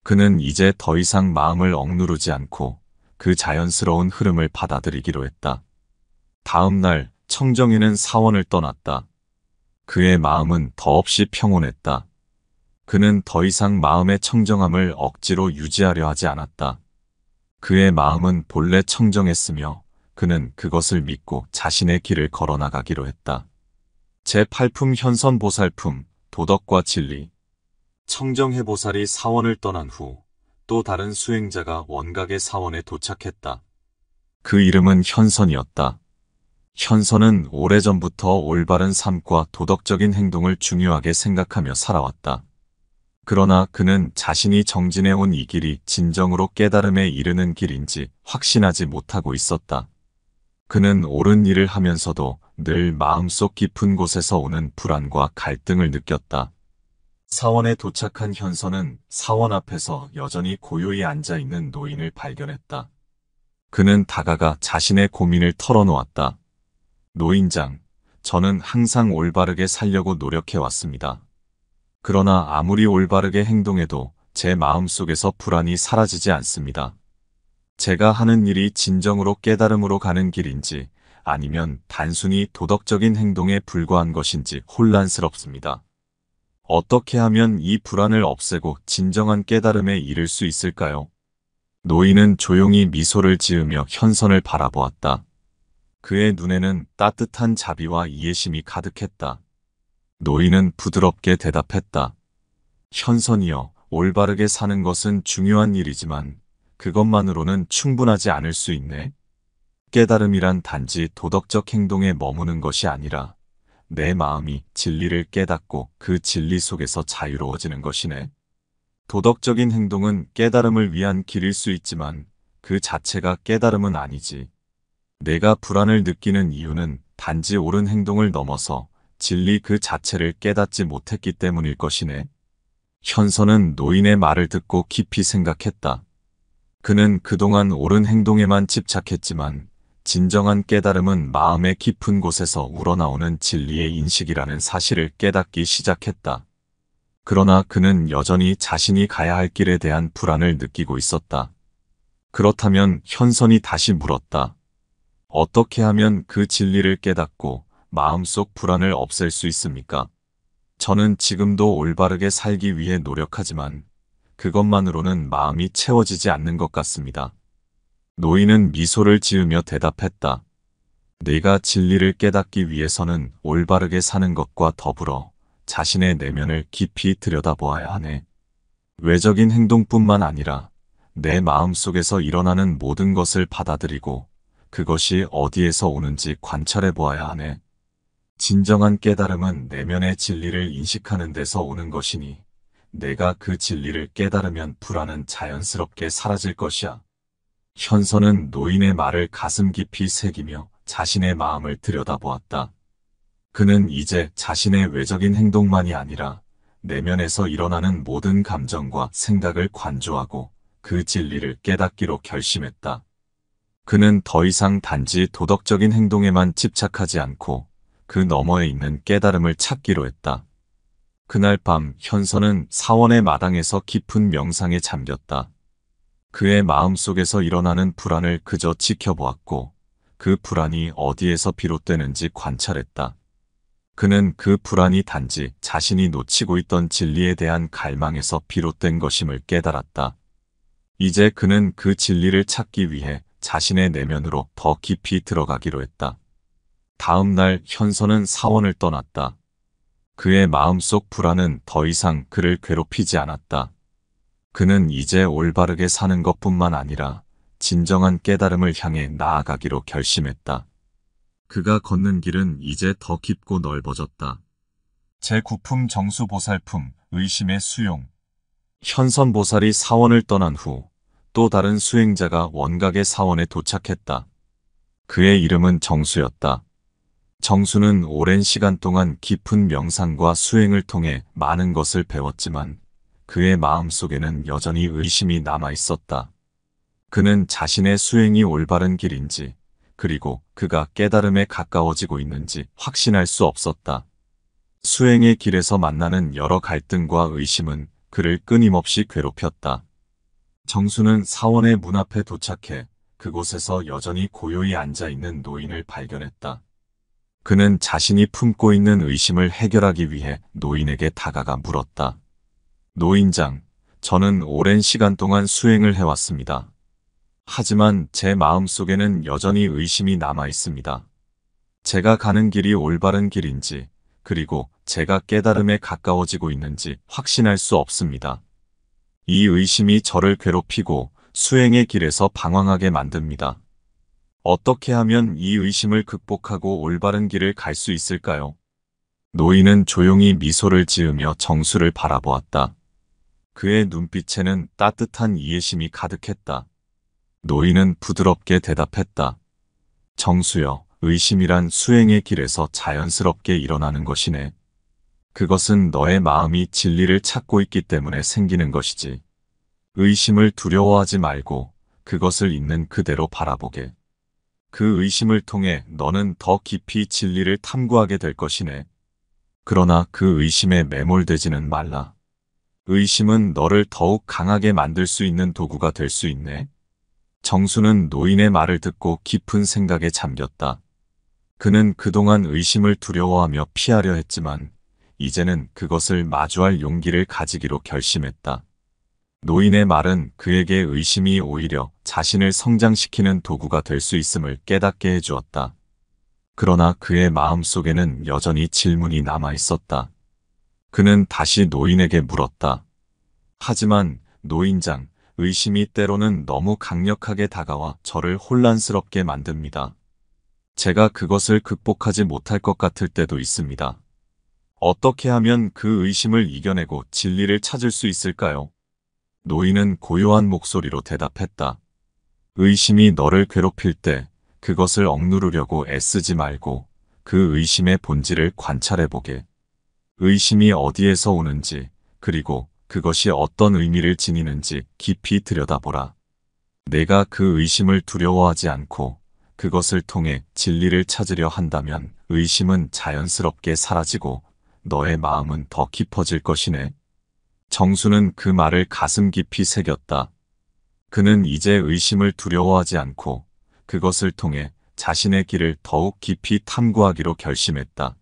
그는 이제 더 이상 마음을 억누르지 않고 그 자연스러운 흐름을 받아들이기로 했다. 다음 날 청정이는 사원을 떠났다. 그의 마음은 더없이 평온했다. 그는 더 이상 마음의 청정함을 억지로 유지하려 하지 않았다. 그의 마음은 본래 청정했으며 그는 그것을 믿고 자신의 길을 걸어나가기로 했다. 제8품 현선보살품 도덕과 진리. 청정해보살이 사원을 떠난 후 또 다른 수행자가 원각의 사원에 도착했다. 그 이름은 현선이었다. 현선은 오래전부터 올바른 삶과 도덕적인 행동을 중요하게 생각하며 살아왔다. 그러나 그는 자신이 정진해온 이 길이 진정으로 깨달음에 이르는 길인지 확신하지 못하고 있었다. 그는 옳은 일을 하면서도 늘 마음속 깊은 곳에서 오는 불안과 갈등을 느꼈다. 사원에 도착한 현선은 사원 앞에서 여전히 고요히 앉아있는 노인을 발견했다. 그는 다가가 자신의 고민을 털어놓았다. 노인장, 저는 항상 올바르게 살려고 노력해왔습니다. 그러나 아무리 올바르게 행동해도 제 마음속에서 불안이 사라지지 않습니다. 제가 하는 일이 진정으로 깨달음으로 가는 길인지 아니면 단순히 도덕적인 행동에 불과한 것인지 혼란스럽습니다. 어떻게 하면 이 불안을 없애고 진정한 깨달음에 이를 수 있을까요? 노인은 조용히 미소를 지으며 현선을 바라보았다. 그의 눈에는 따뜻한 자비와 이해심이 가득했다. 노인은 부드럽게 대답했다. 현선이여, 올바르게 사는 것은 중요한 일이지만 그것만으로는 충분하지 않을 수 있네. 깨달음이란 단지 도덕적 행동에 머무는 것이 아니라 내 마음이 진리를 깨닫고 그 진리 속에서 자유로워지는 것이네. 도덕적인 행동은 깨달음을 위한 길일 수 있지만 그 자체가 깨달음은 아니지. 내가 불안을 느끼는 이유는 단지 옳은 행동을 넘어서 진리 그 자체를 깨닫지 못했기 때문일 것이네. 현선은 노인의 말을 듣고 깊이 생각했다. 그는 그동안 옳은 행동에만 집착했지만 진정한 깨달음은 마음의 깊은 곳에서 우러나오는 진리의 인식이라는 사실을 깨닫기 시작했다. 그러나 그는 여전히 자신이 가야 할 길에 대한 불안을 느끼고 있었다. 그렇다면 현선이 다시 물었다. 어떻게 하면 그 진리를 깨닫고 마음속 불안을 없앨 수 있습니까? 저는 지금도 올바르게 살기 위해 노력하지만 그것만으로는 마음이 채워지지 않는 것 같습니다. 노인은 미소를 지으며 대답했다. 내가 진리를 깨닫기 위해서는 올바르게 사는 것과 더불어 자신의 내면을 깊이 들여다보아야 하네. 외적인 행동뿐만 아니라 내 마음속에서 일어나는 모든 것을 받아들이고 그것이 어디에서 오는지 관찰해 보아야 하네. 진정한 깨달음은 내면의 진리를 인식하는 데서 오는 것이니 내가 그 진리를 깨달으면 불안은 자연스럽게 사라질 것이야. 현선은 노인의 말을 가슴 깊이 새기며 자신의 마음을 들여다보았다. 그는 이제 자신의 외적인 행동만이 아니라 내면에서 일어나는 모든 감정과 생각을 관조하고 그 진리를 깨닫기로 결심했다. 그는 더 이상 단지 도덕적인 행동에만 집착하지 않고 그 너머에 있는 깨달음을 찾기로 했다. 그날 밤 현선은 사원의 마당에서 깊은 명상에 잠겼다. 그의 마음속에서 일어나는 불안을 그저 지켜보았고 그 불안이 어디에서 비롯되는지 관찰했다. 그는 그 불안이 단지 자신이 놓치고 있던 진리에 대한 갈망에서 비롯된 것임을 깨달았다. 이제 그는 그 진리를 찾기 위해 자신의 내면으로 더 깊이 들어가기로 했다. 다음 날 현선은 사원을 떠났다. 그의 마음속 불안은 더 이상 그를 괴롭히지 않았다. 그는 이제 올바르게 사는 것뿐만 아니라 진정한 깨달음을 향해 나아가기로 결심했다. 그가 걷는 길은 이제 더 깊고 넓어졌다. 제9품 정수보살품 의심의 수용. 현선보살이 사원을 떠난 후 또 다른 수행자가 원각의 사원에 도착했다. 그의 이름은 정수였다. 정수는 오랜 시간 동안 깊은 명상과 수행을 통해 많은 것을 배웠지만 그의 마음속에는 여전히 의심이 남아 있었다. 그는 자신의 수행이 올바른 길인지 그리고 그가 깨달음에 가까워지고 있는지 확신할 수 없었다. 수행의 길에서 만나는 여러 갈등과 의심은 그를 끊임없이 괴롭혔다. 정수는 사원의 문 앞에 도착해 그곳에서 여전히 고요히 앉아있는 노인을 발견했다. 그는 자신이 품고 있는 의심을 해결하기 위해 노인에게 다가가 물었다. 노인장, 저는 오랜 시간 동안 수행을 해왔습니다. 하지만 제 마음속에는 여전히 의심이 남아 있습니다. 제가 가는 길이 올바른 길인지, 그리고 제가 깨달음에 가까워지고 있는지 확신할 수 없습니다. 이 의심이 저를 괴롭히고 수행의 길에서 방황하게 만듭니다. 어떻게 하면 이 의심을 극복하고 올바른 길을 갈 수 있을까요? 노인은 조용히 미소를 지으며 정수를 바라보았다. 그의 눈빛에는 따뜻한 이해심이 가득했다. 노인은 부드럽게 대답했다. 정수여, 의심이란 수행의 길에서 자연스럽게 일어나는 것이네. 그것은 너의 마음이 진리를 찾고 있기 때문에 생기는 것이지. 의심을 두려워하지 말고 그것을 있는 그대로 바라보게. 그 의심을 통해 너는 더 깊이 진리를 탐구하게 될 것이네. 그러나 그 의심에 매몰되지는 말라. 의심은 너를 더욱 강하게 만들 수 있는 도구가 될 수 있네. 정수는 노인의 말을 듣고 깊은 생각에 잠겼다. 그는 그동안 의심을 두려워하며 피하려 했지만 이제는 그것을 마주할 용기를 가지기로 결심했다. 노인의 말은 그에게 의심이 오히려 자신을 성장시키는 도구가 될 수 있음을 깨닫게 해주었다. 그러나 그의 마음속에는 여전히 질문이 남아 있었다. 그는 다시 노인에게 물었다. 하지만 노인장, 의심이 때로는 너무 강력하게 다가와 저를 혼란스럽게 만듭니다. 제가 그것을 극복하지 못할 것 같을 때도 있습니다. 어떻게 하면 그 의심을 이겨내고 진리를 찾을 수 있을까요? 노인은 고요한 목소리로 대답했다. 의심이 너를 괴롭힐 때 그것을 억누르려고 애쓰지 말고 그 의심의 본질을 관찰해보게. 의심이 어디에서 오는지, 그리고 그것이 어떤 의미를 지니는지 깊이 들여다보라. 내가 그 의심을 두려워하지 않고 그것을 통해 진리를 찾으려 한다면 의심은 자연스럽게 사라지고 너의 마음은 더 깊어질 것이네. 정수는 그 말을 가슴 깊이 새겼다. 그는 이제 의심을 두려워하지 않고 그것을 통해 자신의 길을 더욱 깊이 탐구하기로 결심했다.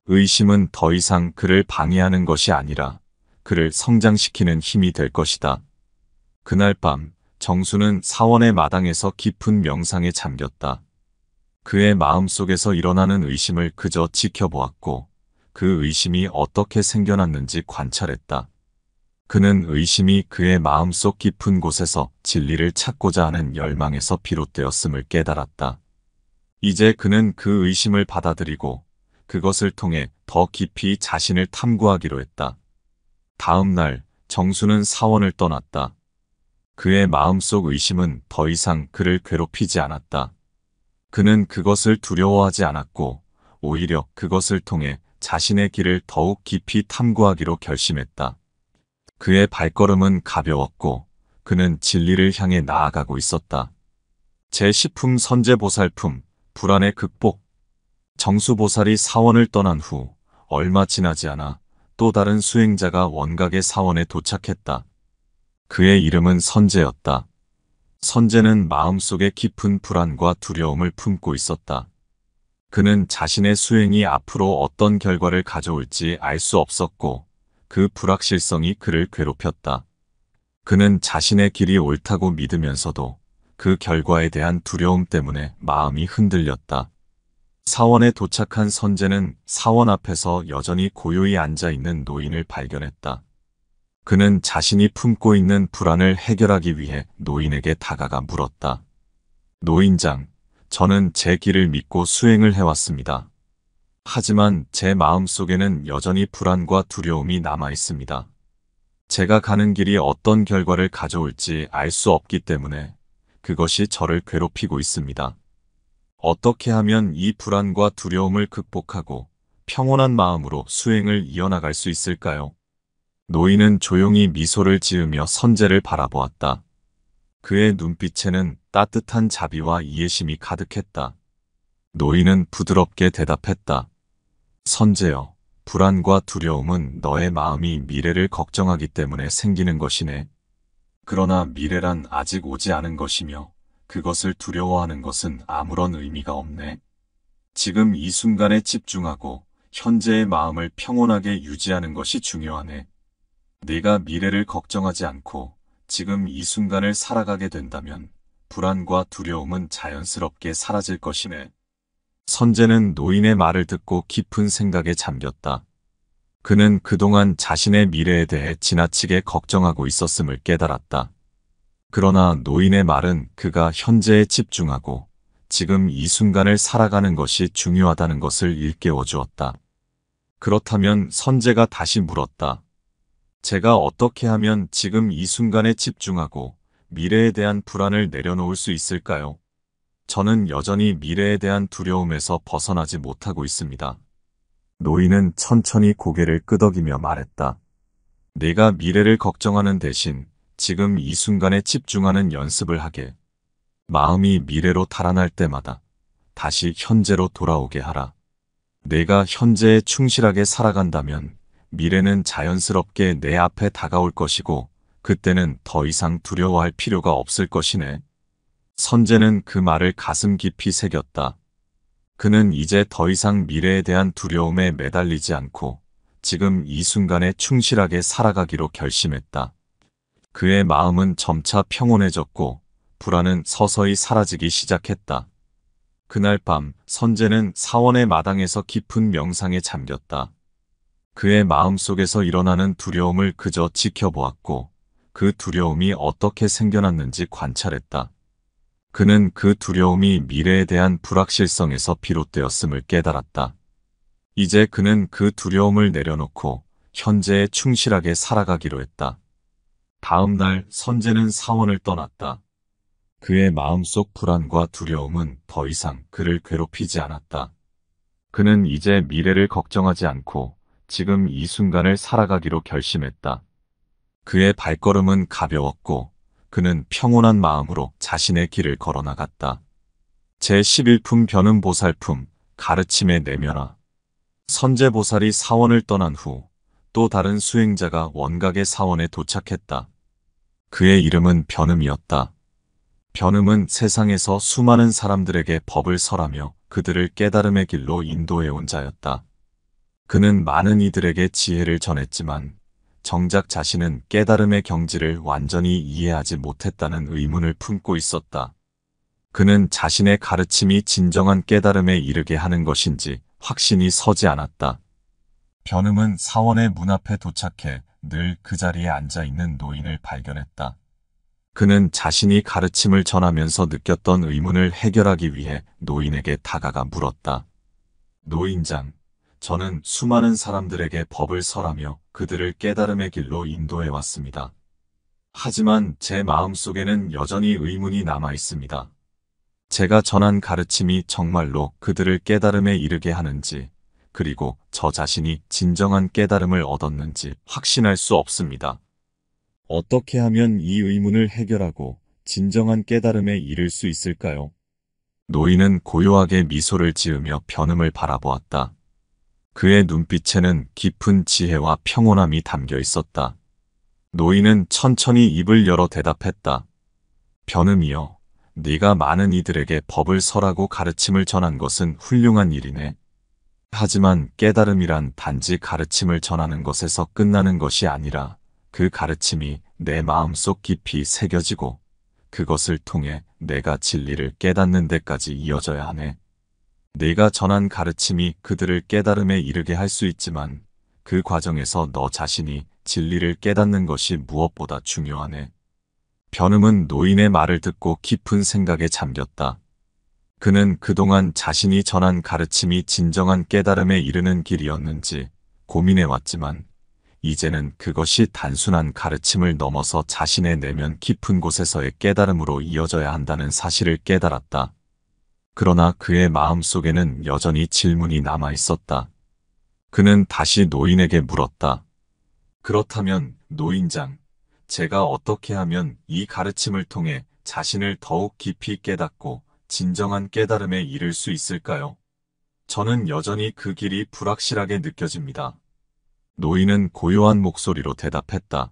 의심은 더 이상 그를 방해하는 것이 아니라 그를 성장시키는 힘이 될 것이다. 그날 밤 정수는 사원의 마당에서 깊은 명상에 잠겼다. 그의 마음속에서 일어나는 의심을 그저 지켜보았고 그 의심이 어떻게 생겨났는지 관찰했다. 그는 의심이 그의 마음속 깊은 곳에서 진리를 찾고자 하는 열망에서 비롯되었음을 깨달았다. 이제 그는 그 의심을 받아들이고 그것을 통해 더 깊이 자신을 탐구하기로 했다. 다음 날 정수는 사원을 떠났다. 그의 마음속 의심은 더 이상 그를 괴롭히지 않았다. 그는 그것을 두려워하지 않았고 오히려 그것을 통해 자신의 길을 더욱 깊이 탐구하기로 결심했다. 그의 발걸음은 가벼웠고 그는 진리를 향해 나아가고 있었다. 제10품 선제보살품 불안의 극복. 정수보살이 사원을 떠난 후 얼마 지나지 않아 또 다른 수행자가 원각의 사원에 도착했다. 그의 이름은 선제였다. 선제는 마음속에 깊은 불안과 두려움을 품고 있었다. 그는 자신의 수행이 앞으로 어떤 결과를 가져올지 알 수 없었고 그 불확실성이 그를 괴롭혔다. 그는 자신의 길이 옳다고 믿으면서도 그 결과에 대한 두려움 때문에 마음이 흔들렸다. 사원에 도착한 선제는 사원 앞에서 여전히 고요히 앉아있는 노인을 발견했다. 그는 자신이 품고 있는 불안을 해결하기 위해 노인에게 다가가 물었다. 노인장, 저는 제 길을 믿고 수행을 해왔습니다. 하지만 제 마음속에는 여전히 불안과 두려움이 남아 있습니다. 제가 가는 길이 어떤 결과를 가져올지 알 수 없기 때문에 그것이 저를 괴롭히고 있습니다. 어떻게 하면 이 불안과 두려움을 극복하고 평온한 마음으로 수행을 이어나갈 수 있을까요? 노인은 조용히 미소를 지으며 선제를 바라보았다. 그의 눈빛에는 따뜻한 자비와 이해심이 가득했다. 노인은 부드럽게 대답했다. 선제여, 불안과 두려움은 너의 마음이 미래를 걱정하기 때문에 생기는 것이네. 그러나 미래란 아직 오지 않은 것이며 그것을 두려워하는 것은 아무런 의미가 없네. 지금 이 순간에 집중하고 현재의 마음을 평온하게 유지하는 것이 중요하네. 네가 미래를 걱정하지 않고 지금 이 순간을 살아가게 된다면 불안과 두려움은 자연스럽게 사라질 것이네. 선제는 노인의 말을 듣고 깊은 생각에 잠겼다. 그는 그동안 자신의 미래에 대해 지나치게 걱정하고 있었음을 깨달았다. 그러나 노인의 말은 그가 현재에 집중하고 지금 이 순간을 살아가는 것이 중요하다는 것을 일깨워 주었다. 그렇다면 선제가 다시 물었다. 제가 어떻게 하면 지금 이 순간에 집중하고 미래에 대한 불안을 내려놓을 수 있을까요? 저는 여전히 미래에 대한 두려움에서 벗어나지 못하고 있습니다. 노인은 천천히 고개를 끄덕이며 말했다. 내가 미래를 걱정하는 대신 지금 이 순간에 집중하는 연습을 하게. 마음이 미래로 달아날 때마다 다시 현재로 돌아오게 하라. 내가 현재에 충실하게 살아간다면 미래는 자연스럽게 내 앞에 다가올 것이고 그때는 더 이상 두려워할 필요가 없을 것이네. 선제는 그 말을 가슴 깊이 새겼다. 그는 이제 더 이상 미래에 대한 두려움에 매달리지 않고 지금 이 순간에 충실하게 살아가기로 결심했다. 그의 마음은 점차 평온해졌고 불안은 서서히 사라지기 시작했다. 그날 밤 선제는 사원의 마당에서 깊은 명상에 잠겼다. 그의 마음속에서 일어나는 두려움을 그저 지켜보았고 그 두려움이 어떻게 생겨났는지 관찰했다. 그는 그 두려움이 미래에 대한 불확실성에서 비롯되었음을 깨달았다. 이제 그는 그 두려움을 내려놓고 현재에 충실하게 살아가기로 했다. 다음 날 선제는 사원을 떠났다. 그의 마음속 불안과 두려움은 더 이상 그를 괴롭히지 않았다. 그는 이제 미래를 걱정하지 않고 지금 이 순간을 살아가기로 결심했다. 그의 발걸음은 가벼웠고 그는 평온한 마음으로 자신의 길을 걸어나갔다. 제11품 변음보살품 가르침의 내면화. 선제보살이 사원을 떠난 후 또 다른 수행자가 원각의 사원에 도착했다. 그의 이름은 변음이었다. 변음은 세상에서 수많은 사람들에게 법을 설하며 그들을 깨달음의 길로 인도해온 자였다. 그는 많은 이들에게 지혜를 전했지만 정작 자신은 깨달음의 경지를 완전히 이해하지 못했다는 의문을 품고 있었다. 그는 자신의 가르침이 진정한 깨달음에 이르게 하는 것인지 확신이 서지 않았다. 변음은 사원의 문 앞에 도착해 늘 그 자리에 앉아있는 노인을 발견했다. 그는 자신이 가르침을 전하면서 느꼈던 의문을 해결하기 위해 노인에게 다가가 물었다. 노인장, 저는 수많은 사람들에게 법을 설하며 그들을 깨달음의 길로 인도해 왔습니다. 하지만 제 마음속에는 여전히 의문이 남아 있습니다. 제가 전한 가르침이 정말로 그들을 깨달음에 이르게 하는지, 그리고 저 자신이 진정한 깨달음을 얻었는지 확신할 수 없습니다. 어떻게 하면 이 의문을 해결하고 진정한 깨달음에 이를 수 있을까요? 노인은 고요하게 미소를 지으며 변음을 바라보았다. 그의 눈빛에는 깊은 지혜와 평온함이 담겨 있었다. 노인은 천천히 입을 열어 대답했다. 변음이여, 네가 많은 이들에게 법을 설하고 가르침을 전한 것은 훌륭한 일이네. 하지만 깨달음이란 단지 가르침을 전하는 것에서 끝나는 것이 아니라 그 가르침이 내 마음속 깊이 새겨지고 그것을 통해 내가 진리를 깨닫는 데까지 이어져야 하네. 네가 전한 가르침이 그들을 깨달음에 이르게 할 수 있지만 그 과정에서 너 자신이 진리를 깨닫는 것이 무엇보다 중요하네. 변음은 노인의 말을 듣고 깊은 생각에 잠겼다. 그는 그동안 자신이 전한 가르침이 진정한 깨달음에 이르는 길이었는지 고민해왔지만 이제는 그것이 단순한 가르침을 넘어서 자신의 내면 깊은 곳에서의 깨달음으로 이어져야 한다는 사실을 깨달았다. 그러나 그의 마음속에는 여전히 질문이 남아 있었다. 그는 다시 노인에게 물었다. 그렇다면 노인장, 제가 어떻게 하면 이 가르침을 통해 자신을 더욱 깊이 깨닫고 진정한 깨달음에 이를 수 있을까요? 저는 여전히 그 길이 불확실하게 느껴집니다. 노인은 고요한 목소리로 대답했다.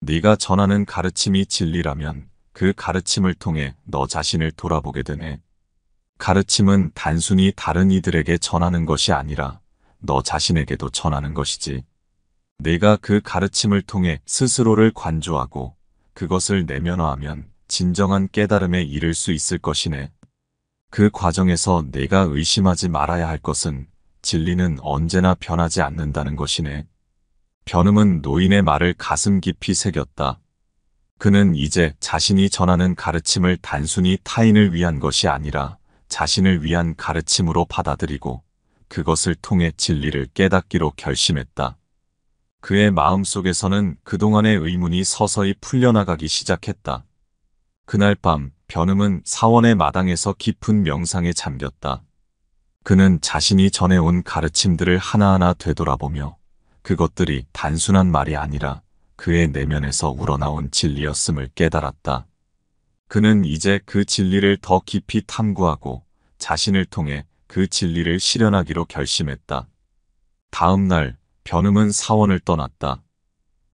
네가 전하는 가르침이 진리라면 그 가르침을 통해 너 자신을 돌아보게 되네. 가르침은 단순히 다른 이들에게 전하는 것이 아니라 너 자신에게도 전하는 것이지. 네가 그 가르침을 통해 스스로를 관조하고 그것을 내면화하면 진정한 깨달음에 이를 수 있을 것이네. 그 과정에서 내가 의심하지 말아야 할 것은 진리는 언제나 변하지 않는다는 것이네. 변음은 노인의 말을 가슴 깊이 새겼다. 그는 이제 자신이 전하는 가르침을 단순히 타인을 위한 것이 아니라 자신을 위한 가르침으로 받아들이고 그것을 통해 진리를 깨닫기로 결심했다. 그의 마음속에서는 그동안의 의문이 서서히 풀려나가기 시작했다. 그날 밤 변음은 사원의 마당에서 깊은 명상에 잠겼다. 그는 자신이 전해온 가르침들을 하나하나 되돌아보며 그것들이 단순한 말이 아니라 그의 내면에서 우러나온 진리였음을 깨달았다. 그는 이제 그 진리를 더 깊이 탐구하고 자신을 통해 그 진리를 실현하기로 결심했다. 다음 날 변음은 사원을 떠났다.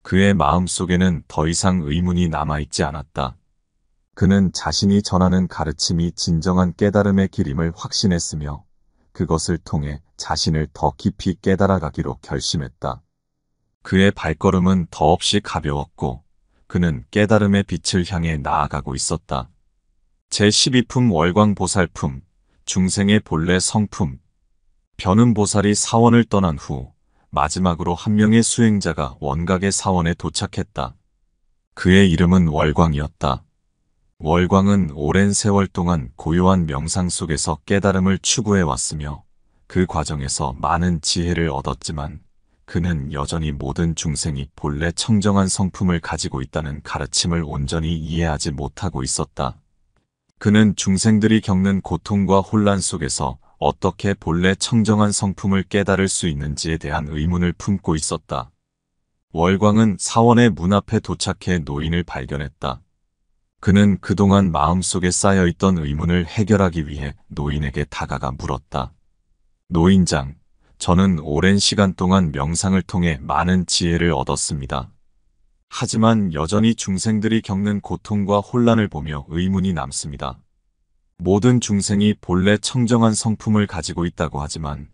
그의 마음속에는 더 이상 의문이 남아있지 않았다. 그는 자신이 전하는 가르침이 진정한 깨달음의 길임을 확신했으며 그것을 통해 자신을 더 깊이 깨달아가기로 결심했다. 그의 발걸음은 더없이 가벼웠고 그는 깨달음의 빛을 향해 나아가고 있었다. 제12품 월광보살품, 중생의 본래 성품. 변음보살이 사원을 떠난 후 마지막으로 한 명의 수행자가 원각의 사원에 도착했다. 그의 이름은 월광이었다. 월광은 오랜 세월 동안 고요한 명상 속에서 깨달음을 추구해왔으며 그 과정에서 많은 지혜를 얻었지만 그는 여전히 모든 중생이 본래 청정한 성품을 가지고 있다는 가르침을 온전히 이해하지 못하고 있었다. 그는 중생들이 겪는 고통과 혼란 속에서 어떻게 본래 청정한 성품을 깨달을 수 있는지에 대한 의문을 품고 있었다. 월광은 사원의 문 앞에 도착해 노인을 발견했다. 그는 그동안 마음속에 쌓여있던 의문을 해결하기 위해 노인에게 다가가 물었다. 노인장, 저는 오랜 시간 동안 명상을 통해 많은 지혜를 얻었습니다. 하지만 여전히 중생들이 겪는 고통과 혼란을 보며 의문이 남습니다. 모든 중생이 본래 청정한 성품을 가지고 있다고 하지만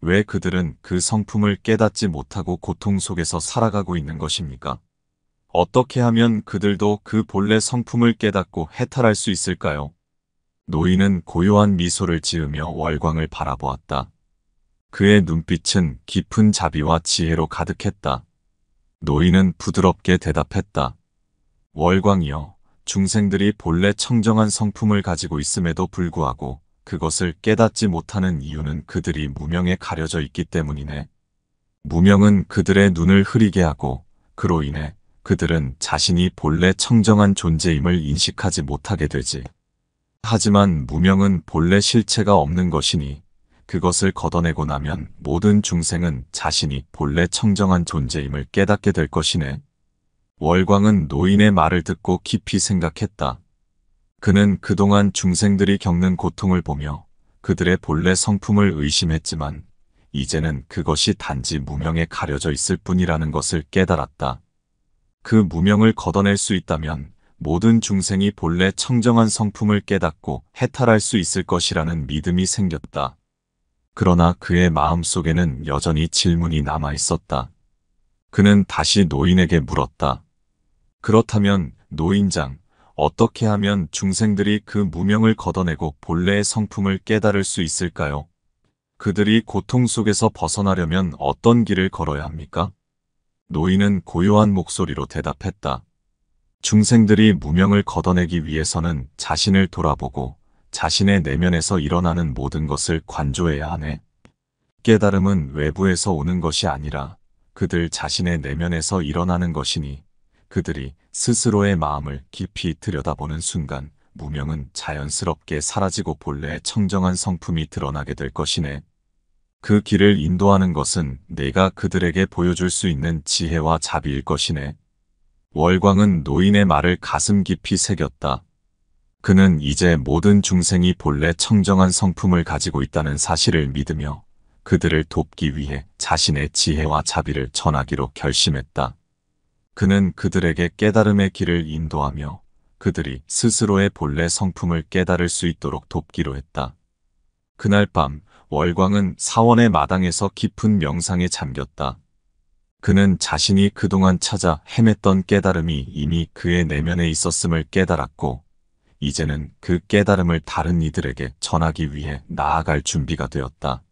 왜 그들은 그 성품을 깨닫지 못하고 고통 속에서 살아가고 있는 것입니까? 어떻게 하면 그들도 그 본래 성품을 깨닫고 해탈할 수 있을까요? 노인은 고요한 미소를 지으며 월광을 바라보았다. 그의 눈빛은 깊은 자비와 지혜로 가득했다. 노인은 부드럽게 대답했다. 월광이여, 중생들이 본래 청정한 성품을 가지고 있음에도 불구하고 그것을 깨닫지 못하는 이유는 그들이 무명에 가려져 있기 때문이네. 무명은 그들의 눈을 흐리게 하고 그로 인해 그들은 자신이 본래 청정한 존재임을 인식하지 못하게 되지. 하지만 무명은 본래 실체가 없는 것이니 그것을 걷어내고 나면 모든 중생은 자신이 본래 청정한 존재임을 깨닫게 될 것이네. 월광은 노인의 말을 듣고 깊이 생각했다. 그는 그동안 중생들이 겪는 고통을 보며 그들의 본래 성품을 의심했지만 이제는 그것이 단지 무명에 가려져 있을 뿐이라는 것을 깨달았다. 그 무명을 걷어낼 수 있다면 모든 중생이 본래 청정한 성품을 깨닫고 해탈할 수 있을 것이라는 믿음이 생겼다. 그러나 그의 마음속에는 여전히 질문이 남아 있었다. 그는 다시 노인에게 물었다. 그렇다면 노인장, 어떻게 하면 중생들이 그 무명을 걷어내고 본래의 성품을 깨달을 수 있을까요? 그들이 고통 속에서 벗어나려면 어떤 길을 걸어야 합니까? 노인은 고요한 목소리로 대답했다. 중생들이 무명을 걷어내기 위해서는 자신을 돌아보고 자신의 내면에서 일어나는 모든 것을 관조해야 하네. 깨달음은 외부에서 오는 것이 아니라 그들 자신의 내면에서 일어나는 것이니 그들이 스스로의 마음을 깊이 들여다보는 순간 무명은 자연스럽게 사라지고 본래의 청정한 성품이 드러나게 될 것이네. 그 길을 인도하는 것은 내가 그들에게 보여줄 수 있는 지혜와 자비일 것이네. 월광은 노인의 말을 가슴 깊이 새겼다. 그는 이제 모든 중생이 본래 청정한 성품을 가지고 있다는 사실을 믿으며 그들을 돕기 위해 자신의 지혜와 자비를 전하기로 결심했다. 그는 그들에게 깨달음의 길을 인도하며 그들이 스스로의 본래 성품을 깨달을 수 있도록 돕기로 했다. 그날 밤 월광은 사원의 마당에서 깊은 명상에 잠겼다. 그는 자신이 그동안 찾아 헤맸던 깨달음이 이미 그의 내면에 있었음을 깨달았고 이제는 그 깨달음을 다른 이들에게 전하기 위해 나아갈 준비가 되었다.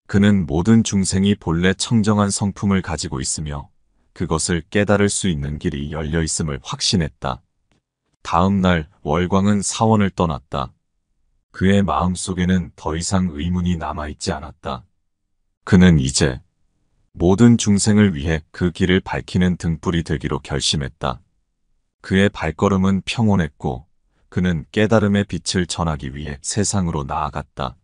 그는 모든 중생이 본래 청정한 성품을 가지고 있으며 그것을 깨달을 수 있는 길이 열려 있음을 확신했다. 다음 날 월광은 사원을 떠났다. 그의 마음속에는 더 이상 의문이 남아있지 않았다. 그는 이제 모든 중생을 위해 그 길을 밝히는 등불이 되기로 결심했다. 그의 발걸음은 평온했고 그는 깨달음의 빛을 전하기 위해 세상으로 나아갔다.